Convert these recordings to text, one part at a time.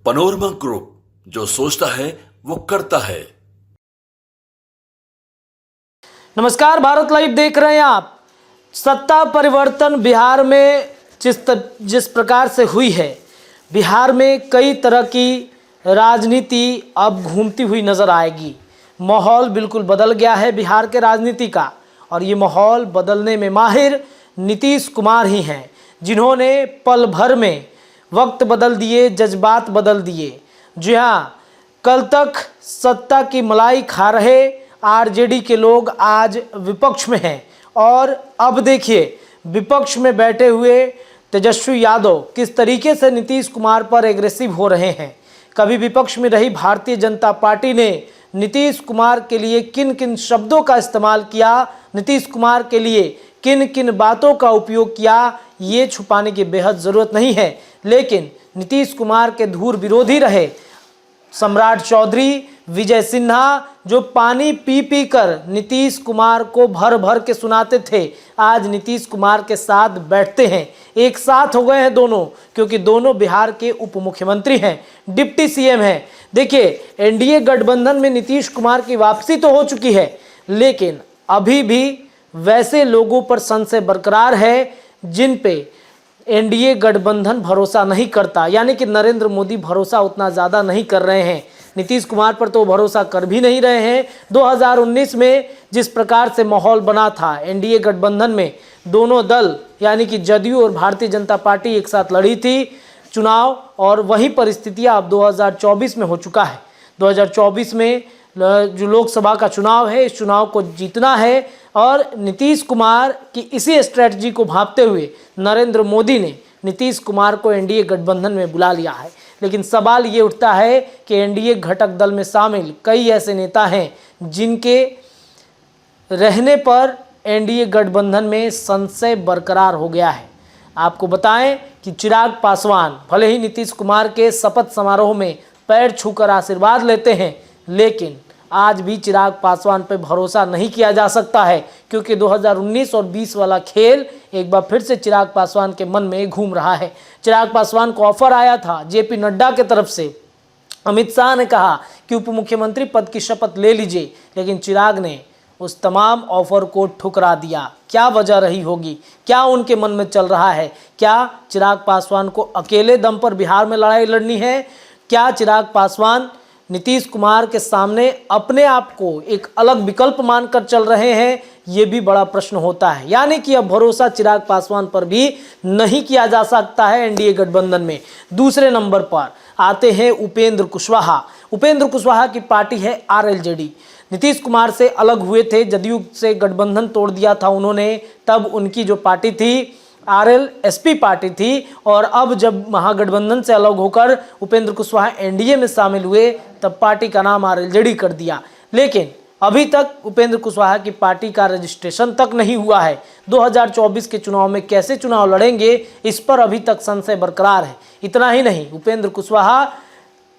Panorama group, जो सोचता है वो करता है। नमस्कार, भारत लाइव देख रहे हैं आप। सत्ता परिवर्तन बिहार में जिस प्रकार से हुई है, बिहार में कई तरह की राजनीति अब घूमती हुई नजर आएगी। माहौल बिल्कुल बदल गया है बिहार के राजनीति का, और ये माहौल बदलने में माहिर नीतीश कुमार ही हैं, जिन्होंने पल भर में वक्त बदल दिए, जज्बात बदल दिए। जी हाँ, कल तक सत्ता की मलाई खा रहे आरजेडी के लोग आज विपक्ष में हैं, और अब देखिए विपक्ष में बैठे हुए तेजस्वी यादव किस तरीके से नीतीश कुमार पर एग्रेसिव हो रहे हैं। कभी विपक्ष में रही भारतीय जनता पार्टी ने नीतीश कुमार के लिए किन किन शब्दों का इस्तेमाल किया, नीतीश कुमार के लिए किन किन बातों का उपयोग किया, ये छुपाने की बेहद ज़रूरत नहीं है। लेकिन नीतीश कुमार के धूर विरोधी रहे सम्राट चौधरी, विजय सिन्हा, जो पानी पी पी कर नीतीश कुमार को भर भर के सुनाते थे, आज नीतीश कुमार के साथ बैठते हैं। एक साथ हो गए हैं दोनों, क्योंकि दोनों बिहार के उप मुख्यमंत्री हैं, डिप्टी सीएम हैं। देखिए, एनडीए गठबंधन में नीतीश कुमार की वापसी तो हो चुकी है, लेकिन अभी भी वैसे लोगों पर संशय बरकरार है जिन पे एनडीए गठबंधन भरोसा नहीं करता, यानी कि नरेंद्र मोदी भरोसा उतना ज़्यादा नहीं कर रहे हैं। नीतीश कुमार पर तो भरोसा कर भी नहीं रहे हैं। 2019 में जिस प्रकार से माहौल बना था एनडीए गठबंधन में, दोनों दल यानी कि जदयू और भारतीय जनता पार्टी एक साथ लड़ी थी चुनाव, और वही परिस्थितियां अब 2024 में हो चुका है। 2024 में जो लोकसभा का चुनाव है, इस चुनाव को जीतना है, और नीतीश कुमार की इसी स्ट्रेटजी को भांपते हुए नरेंद्र मोदी ने नीतीश कुमार को एनडीए गठबंधन में बुला लिया है। लेकिन सवाल ये उठता है कि एनडीए घटक दल में शामिल कई ऐसे नेता हैं जिनके रहने पर एनडीए गठबंधन में संशय बरकरार हो गया है। आपको बताएं कि चिराग पासवान भले ही नीतीश कुमार के शपथ समारोह में पैर छूकर आशीर्वाद लेते हैं, लेकिन आज भी चिराग पासवान पर भरोसा नहीं किया जा सकता है, क्योंकि 2019 और 20 वाला खेल एक बार फिर से चिराग पासवान के मन में घूम रहा है। चिराग पासवान को ऑफर आया था जेपी नड्डा के तरफ से, अमित शाह ने कहा कि उप मुख्यमंत्री पद की शपथ ले लीजिए, लेकिन चिराग ने उस तमाम ऑफर को ठुकरा दिया। क्या वजह रही होगी, क्या उनके मन में चल रहा है? क्या चिराग पासवान को अकेले दम पर बिहार में लड़ाई लड़नी है? क्या चिराग पासवान नीतीश कुमार के सामने अपने आप को एक अलग विकल्प मानकर चल रहे हैं? ये भी बड़ा प्रश्न होता है। यानी कि अब भरोसा चिराग पासवान पर भी नहीं किया जा सकता है एनडीए गठबंधन में। दूसरे नंबर पर आते हैं उपेंद्र कुशवाहा। उपेंद्र कुशवाहा की पार्टी है आरएलजेडी। नीतीश कुमार से अलग हुए थे, जदयू से गठबंधन तोड़ दिया था उन्होंने, तब उनकी जो पार्टी थी आरएलएसपी पार्टी थी, और अब जब महागठबंधन से अलग होकर उपेंद्र कुशवाहा एनडीए में शामिल हुए, तब पार्टी का नाम आरएलजेडी कर दिया। लेकिन अभी तक उपेंद्र कुशवाहा की पार्टी का रजिस्ट्रेशन तक नहीं हुआ है। 2024 के चुनाव में कैसे चुनाव लड़ेंगे, इस पर अभी तक संशय बरकरार है। इतना ही नहीं, उपेंद्र कुशवाहा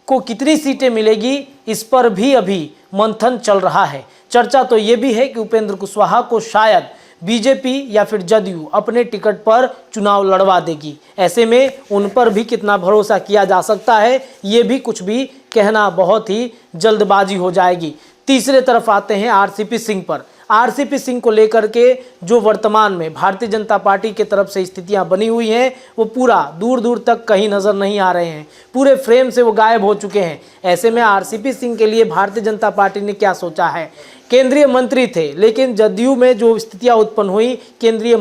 को कितनी सीटें मिलेगी, इस पर भी अभी मंथन चल रहा है। चर्चा तो ये भी है कि उपेंद्र कुशवाहा को शायद बीजेपी या फिर जदयू अपने टिकट पर चुनाव लड़वा देगी। ऐसे में उन पर भी कितना भरोसा किया जा सकता है, ये भी कुछ भी कहना बहुत ही जल्दबाजी हो जाएगी। तीसरे तरफ आते हैं आरसीपी सिंह पर। आरसीपी सिंह को लेकर के जो वर्तमान में भारतीय जनता पार्टी की तरफ से स्थितियां बनी हुई हैं, वो पूरा दूर दूर तक कहीं नज़र नहीं आ रहे हैं, पूरे फ्रेम से वो गायब हो चुके हैं। ऐसे में आरसीपी सिंह के लिए भारतीय जनता पार्टी ने क्या सोचा है? केंद्रीय मंत्री थे, लेकिन जदयू में जो स्थितियां उत्पन्न हुई, केंद्रीय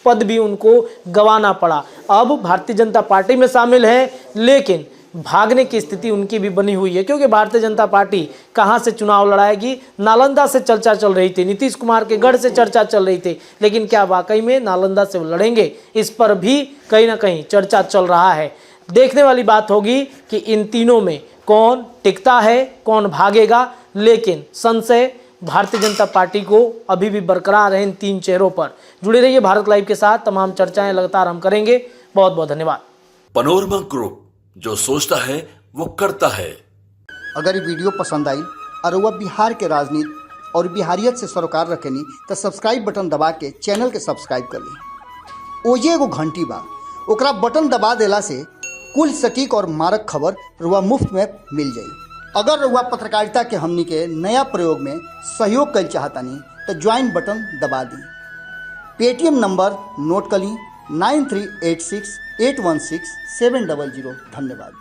पद भी उनको गंवाना पड़ा। अब भारतीय जनता पार्टी में शामिल हैं, लेकिन भागने की स्थिति उनकी भी बनी हुई है, क्योंकि भारतीय जनता पार्टी कहां से चुनाव लड़ाएगी? नालंदा से चर्चा चल रही थी, नीतीश कुमार के गढ़ से चर्चा चल रही थी, लेकिन क्या वाकई में नालंदा से वो लड़ेंगे? इस पर भी कहीं ना कहीं चर्चा चल रहा है। देखने वाली बात होगी कि इन तीनों में कौन टिकता है, कौन भागेगा। लेकिन संशय भारतीय जनता पार्टी को अभी भी बरकरार है इन तीन चेहरों पर। जुड़े रहिए भारत लाइव के साथ, तमाम चर्चाएं लगातार हम करेंगे। बहुत बहुत धन्यवाद। पनोरमा ग्रुप, जो सोचता है वो करता है। अगर ये वीडियो पसंद आई और वह बिहार के राजनीति और बिहारियत से सरोकार रखेनी तो सब्सक्राइब बटन दबा के चैनल के सब्सक्राइब कर ली। ओजे एगो घंटी बा, ओकरा बटन दबा देला से कुल सटीक और मारक खबर रुआ मुफ्त में मिल जाई। अगर रुआ पत्रकारिता के हमनी के नया प्रयोग में सहयोग कर चाहतानी तो ज्वाइन बटन दबा दी। पेटीएम नंबर नोट कर ली 9386816700। धन्यवाद।